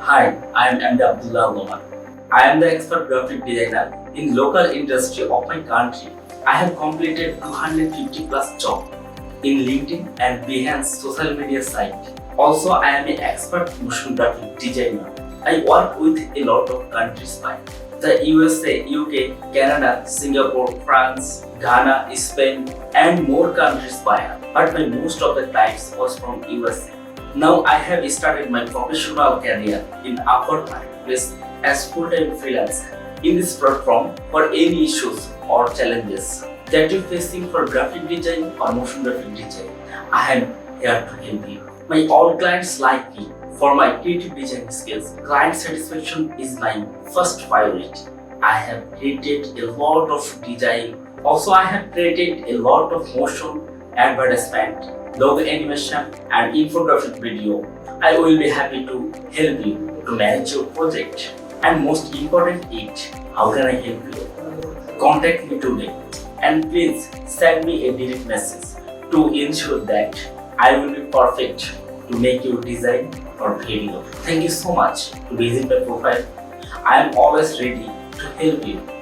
Hi, I am MD Abdullah Loman. I am the expert graphic designer in local industry of my country. I have completed 250 plus jobs in LinkedIn and Behance social media site. Also, I am an expert motion graphic designer. I work with a lot of countries like the USA, UK, Canada, Singapore, France, Ghana, Spain, and more countries by. But my most of the clients was from USA. Now I have started my professional career in Upwork Marketplace as full-time freelancer. In this platform, for any issues or challenges that you're facing for graphic design or motion graphic design, I am here to help you. My all clients like me for my creative design skills. Client satisfaction is my first priority. I have created a lot of design. Also, I have created a lot of motion, advertisement, logo animation and infographic video. I will be happy to help you to manage your project. And most important is, how can I help you? Contact me today and please send me a direct message to ensure that I will be perfect to make your design or video. Thank you so much to visit my profile. I am always ready to help you.